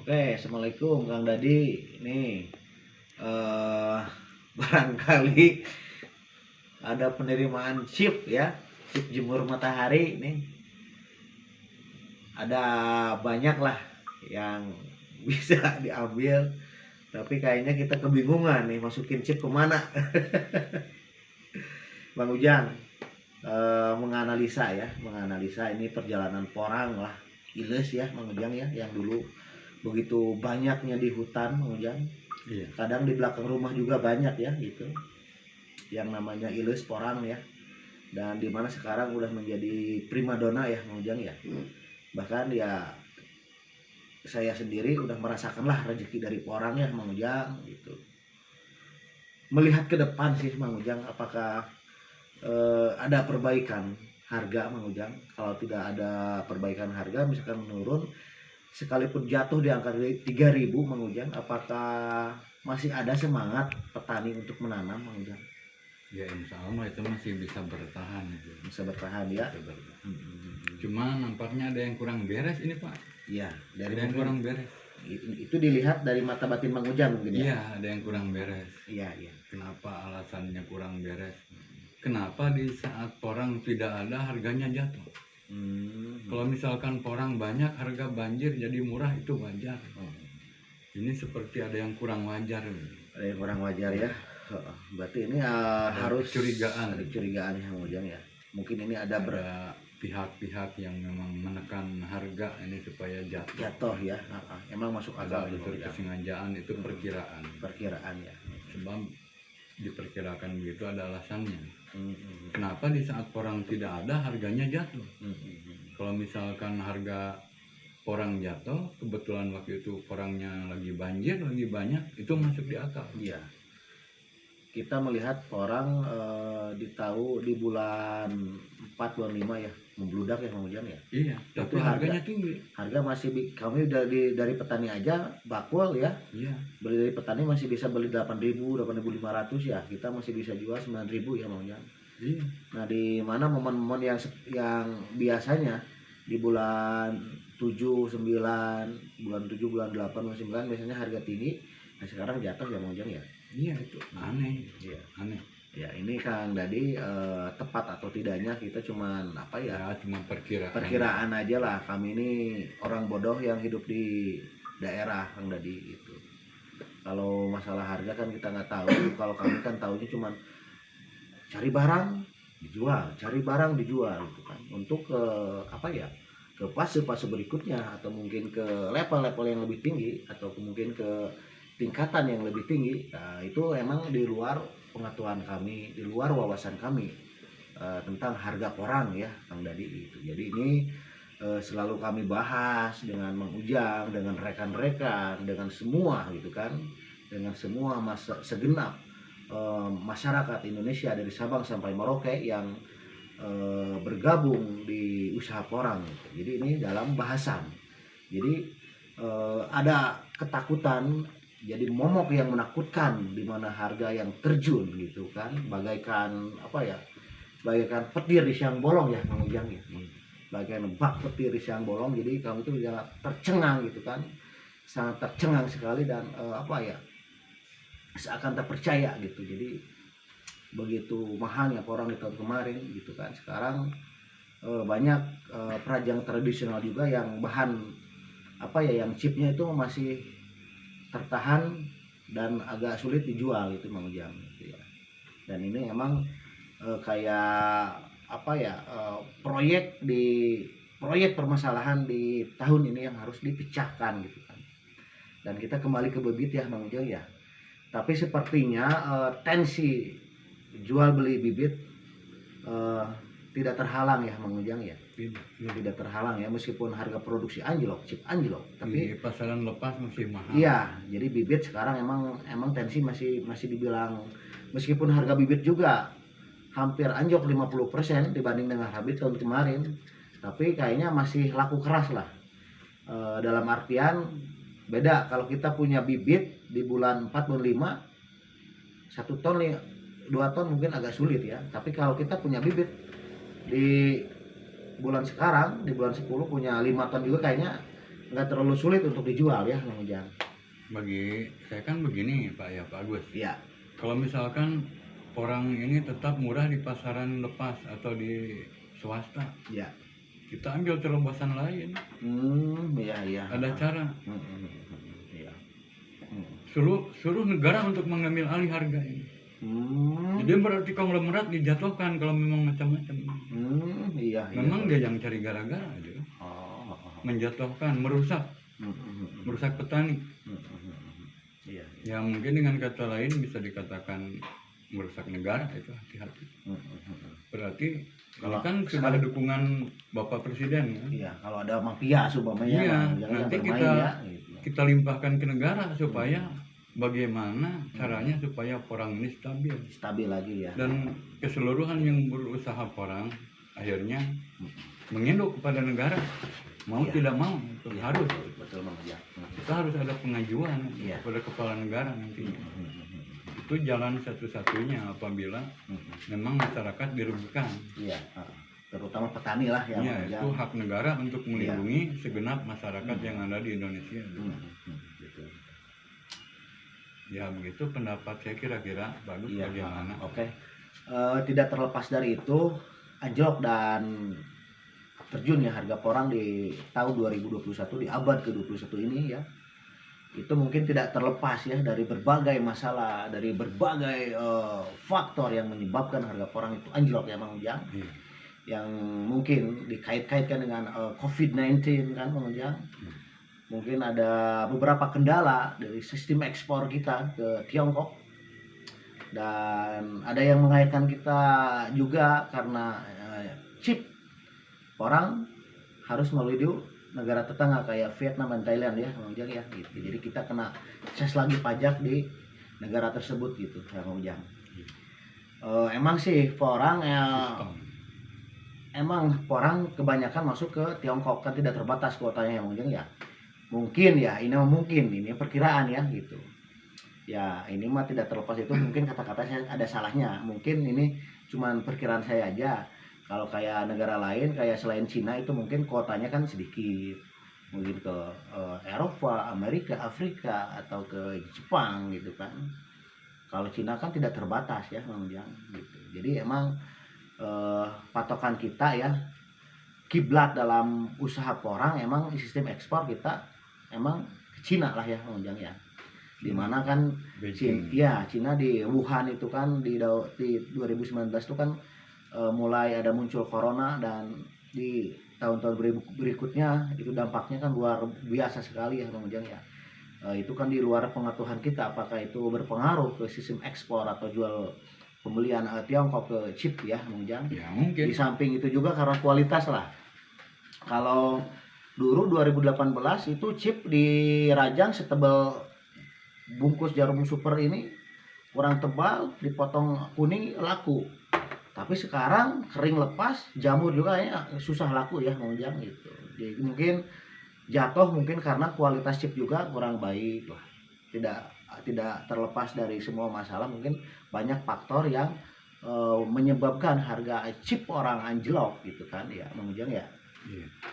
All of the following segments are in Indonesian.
Oke, assalamualaikum Kang Dadi. Nih, eh barangkali ada penerimaan chip ya, chip jemur matahari. Nih, ada banyak lah yang bisa diambil, tapi kayaknya kita kebingungan nih masukin chip kemana. Bang Ujang menganalisa ini perjalanan porang lah, Iles ya, Bang Ujang ya, yang dulu begitu banyaknya di hutan, Bang Ujang. Iya. Kadang di belakang rumah juga banyak ya gitu, yang namanya Iles porang ya, dan dimana sekarang udah menjadi primadona ya, Bang Ujang ya. Bahkan ya saya sendiri udah merasakanlah rezeki dari porang ya, Bang Ujang gitu. Melihat ke depan sih, Bang Ujang, apakah ada perbaikan harga, Bang Ujang? Kalau tidak ada perbaikan harga, misalkan menurun, sekalipun jatuh di angka 3.000, Bang Ujang, apakah masih ada semangat petani untuk menanam, Bang Ujang? Ya insya Allah itu masih bisa bertahan itu. Bisa bertahan ya? Bisa bertahan. Cuma nampaknya ada yang kurang beres ini Pak. Iya, Ada yang kurang beres. itu dilihat dari mata batin Bang Ujang mungkin ya? Iya, ada yang kurang beres. Iya. Kenapa alasannya kurang beres? Kenapa di saat porang tidak ada harganya jatuh? Kalau misalkan porang banyak, harga banjir jadi murah, itu wajar. Ini seperti ada yang kurang wajar. Ada yang kurang wajar ya. Berarti ini harus kecurigaan. Ada kecurigaan ya, Bang Ujang ya. Mungkin ini ada pihak-pihak yang memang menekan harga ini supaya jatuh ya. Emang masuk akal itu kesengajaan, itu perkiraan ya. Sebab diperkirakan begitu ada alasannya. Kenapa di saat porang tidak ada harganya jatuh? Kalau misalkan harga porang jatuh, kebetulan waktu itu porangnya lagi banjir, lagi banyak, itu masuk di akal. Iya. Kita melihat porang di bulan 4 bulan 5 ya, membludak ya, Bang Ujang ya. Iya, tapi harganya tinggi. Harga masih kami dari petani aja bakul ya. Iya. Beli dari petani masih bisa beli 8.000, 8.500 ya. Kita masih bisa jual 9.000 ya, Bang Ujang. Iya. Nah, di mana momen-momen yang biasanya di bulan 7, 9, bulan 7, bulan 8, bulan 9 biasanya harga tinggi. Nah, sekarang jatuh ya, Bang Ujang ya. Iya, itu aneh. Iya, aneh. Ya, ini Kang Dadi tepat atau tidaknya kita cuman cuma perkiraan aja lah. Kami ini orang bodoh yang hidup di daerah, Kang Dadi gitu. Kalau masalah harga kan kita nggak tahu. Kalau kami kan tahunya cuman cari barang dijual gitu kan. Untuk ke ke fase-fase berikutnya, atau mungkin ke level-level yang lebih tinggi, atau mungkin ke tingkatan yang lebih tinggi. Nah, itu emang di luar pengetahuan kami, di luar wawasan kami tentang harga porang ya, Kang Dadi gitu. Jadi ini selalu kami bahas dengan Mang Ujang, dengan rekan-rekan, dengan semua gitu kan, dengan semua segenap masyarakat Indonesia dari Sabang sampai Merauke yang bergabung di usaha porang gitu. Jadi ini dalam bahasan. Jadi ada ketakutan, jadi momok yang menakutkan, di mana harga yang terjun gitu kan, bagaikan bagaikan petir di siang bolong ya, Bang Ujang ya. Bagaikan bak petir di siang bolong. Jadi kami itu sangat tercengang gitu kan, sangat tercengang sekali, dan seakan tak percaya gitu. Jadi begitu mahalnya porang di tahun kemarin gitu kan. Sekarang banyak perajang tradisional juga yang bahan yang chipnya itu masih tertahan dan agak sulit dijual itu, Bang Ujang gitu ya. Dan ini emang proyek permasalahan di tahun ini yang harus dipecahkan gitu kan. Dan kita kembali ke bibit ya, Bang Ujang ya. Tapi sepertinya tensi jual beli bibit tidak terhalang ya, Bang Ujang ya. Tidak terhalang ya, meskipun harga produksi chip anjlok, tapi di pasaran lepas masih mahal. Iya, jadi bibit sekarang emang tensi masih dibilang, meskipun harga bibit juga hampir anjlok 50% dibanding dengan habis tahun kemarin, tapi kayaknya masih laku keras lah. Dalam artian beda, kalau kita punya bibit di bulan 4 bulan 5 1 ton 2 ton mungkin agak sulit ya. Tapi kalau kita punya bibit di bulan sekarang, di bulan 10 punya 5 ton juga, kayaknya nggak terlalu sulit untuk dijual ya Mang Ujang. Bagi saya kan begini Pak ya Pak Agus. Iya. Kalau misalkan orang ini tetap murah di pasaran lepas atau di swasta, Iya. kita ambil terobosan lain. Iya. Ada cara. Iya. Suruh negara untuk mengambil alih harga ini. Jadi berarti konglomerat dijatuhkan kalau memang macam-macam. Iya. Memang dia yang cari gara-gara aja. Menjatuhkan, merusak petani. Iya. Ya mungkin dengan kata lain bisa dikatakan merusak negara, itu hati-hati. Berarti kalau kan sudah dukungan Bapak Presiden kan? Iya, kalau ada mafia supaya nanti kita limpahkan ke negara supaya bagaimana caranya supaya porang ini stabil lagi ya. Dan keseluruhan yang berusaha porang akhirnya menginduk kepada negara, mau tidak mau itu harus. Betul Mang Ujang. Kita harus ada pengajuan kepada kepala negara nantinya. Itu jalan satu-satunya apabila memang masyarakat dirugikan. Iya, terutama petani lah ya. Itu hak negara untuk melindungi segenap masyarakat yang ada di Indonesia. Ya begitu pendapat saya kira-kira bagus bagaimana. Oke. Tidak terlepas dari itu, anjlok dan terjunnya harga porang di tahun 2021 di abad ke-21 ini ya. Itu mungkin tidak terlepas ya dari berbagai masalah, dari berbagai faktor yang menyebabkan harga porang itu anjlok ya Mang Ujang. Yang mungkin dikait-kaitkan dengan COVID-19 kan Mang Ujang. Mungkin ada beberapa kendala dari sistem ekspor kita ke Tiongkok. Dan ada yang mengaitkan kita juga karena chip porang harus melalui negara tetangga kayak Vietnam dan Thailand ya Mang Ujang ya gitu. Jadi kita kena cas lagi pajak di negara tersebut gitu ya Mang Ujang. Emang sih porang emang porang kebanyakan masuk ke Tiongkok, kan tidak terbatas kuotanya ya Mang Ujang ya. Mungkin ya ini perkiraan ya gitu. Ya ini mah tidak terlepas itu, mungkin kata-kata saya ada salahnya. Mungkin ini cuman perkiraan saya aja. Kalau kayak negara lain kayak selain Cina itu mungkin kuotanya kan sedikit. Mungkin ke Eropa, Amerika, Afrika atau ke Jepang gitu kan. Kalau Cina kan tidak terbatas ya Mang Ujang gitu. Jadi emang patokan kita ya, kiblat dalam usaha porang emang sistem ekspor kita emang ke Cina lah ya Mang Ujang ya. Dimana kan Cina di Wuhan itu kan di 2019 itu kan mulai ada muncul corona, dan di tahun-tahun berikutnya itu dampaknya kan luar biasa sekali ya Mang Ujang ya. Itu kan di luar pengetahuan kita apakah itu berpengaruh ke sistem ekspor atau jual pembelian Tiongkok ke chip ya Mang Ujang. Ya, mungkin. Di samping itu juga karena kualitas lah. Kalau dulu 2018 itu chip di Rajang setebal bungkus jarum super ini, kurang tebal, dipotong kuning laku. Tapi sekarang kering lepas, jamur juga ya susah laku ya Mang Ujang gitu. Jadi mungkin jatuh mungkin karena kualitas chip juga kurang baik lah. Tidak terlepas dari semua masalah, mungkin banyak faktor yang menyebabkan harga chip orang anjlok gitu kan ya Mang Ujang ya.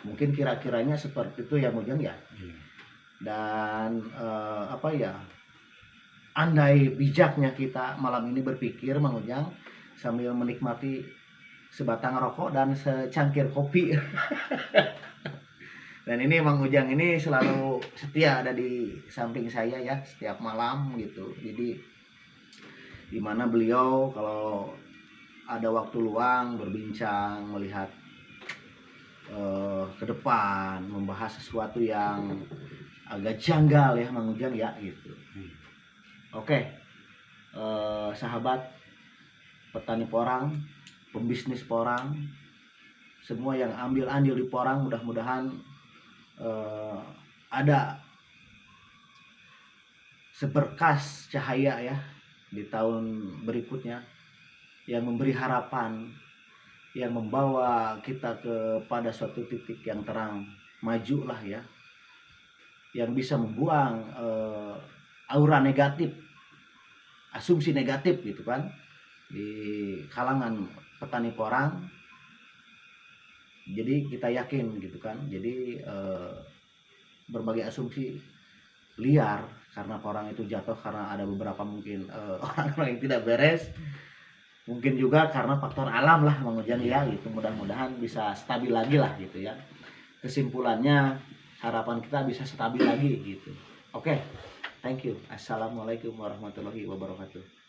Mungkin kira-kiranya seperti itu ya Mang Ujang ya. Dan andai bijaknya kita malam ini berpikir Mang Ujang sambil menikmati sebatang rokok dan secangkir kopi. Dan ini Mang Ujang ini selalu setia ada di samping saya ya setiap malam gitu. Jadi dimana beliau kalau ada waktu luang berbincang, melihat ke depan, membahas sesuatu yang agak janggal ya Mang Ujang ya gitu. Oke, sahabat petani porang, pembisnis porang, semua yang ambil andil di porang, mudah-mudahan ada seberkas cahaya ya di tahun berikutnya yang memberi harapan, yang membawa kita kepada suatu titik yang terang, maju lah ya, yang bisa membuang aura negatif, asumsi negatif gitu kan di kalangan petani porang. Jadi kita yakin gitu kan, jadi berbagai asumsi liar karena orang itu jatuh karena ada beberapa mungkin orang-orang yang tidak beres, mungkin juga karena faktor alam lah Mang Ujang ya gitu. Mudah-mudahan bisa stabil lagi lah gitu ya. Kesimpulannya harapan kita bisa stabil lagi gitu. Oke, thank you. Assalamualaikum warahmatullahi wabarakatuh.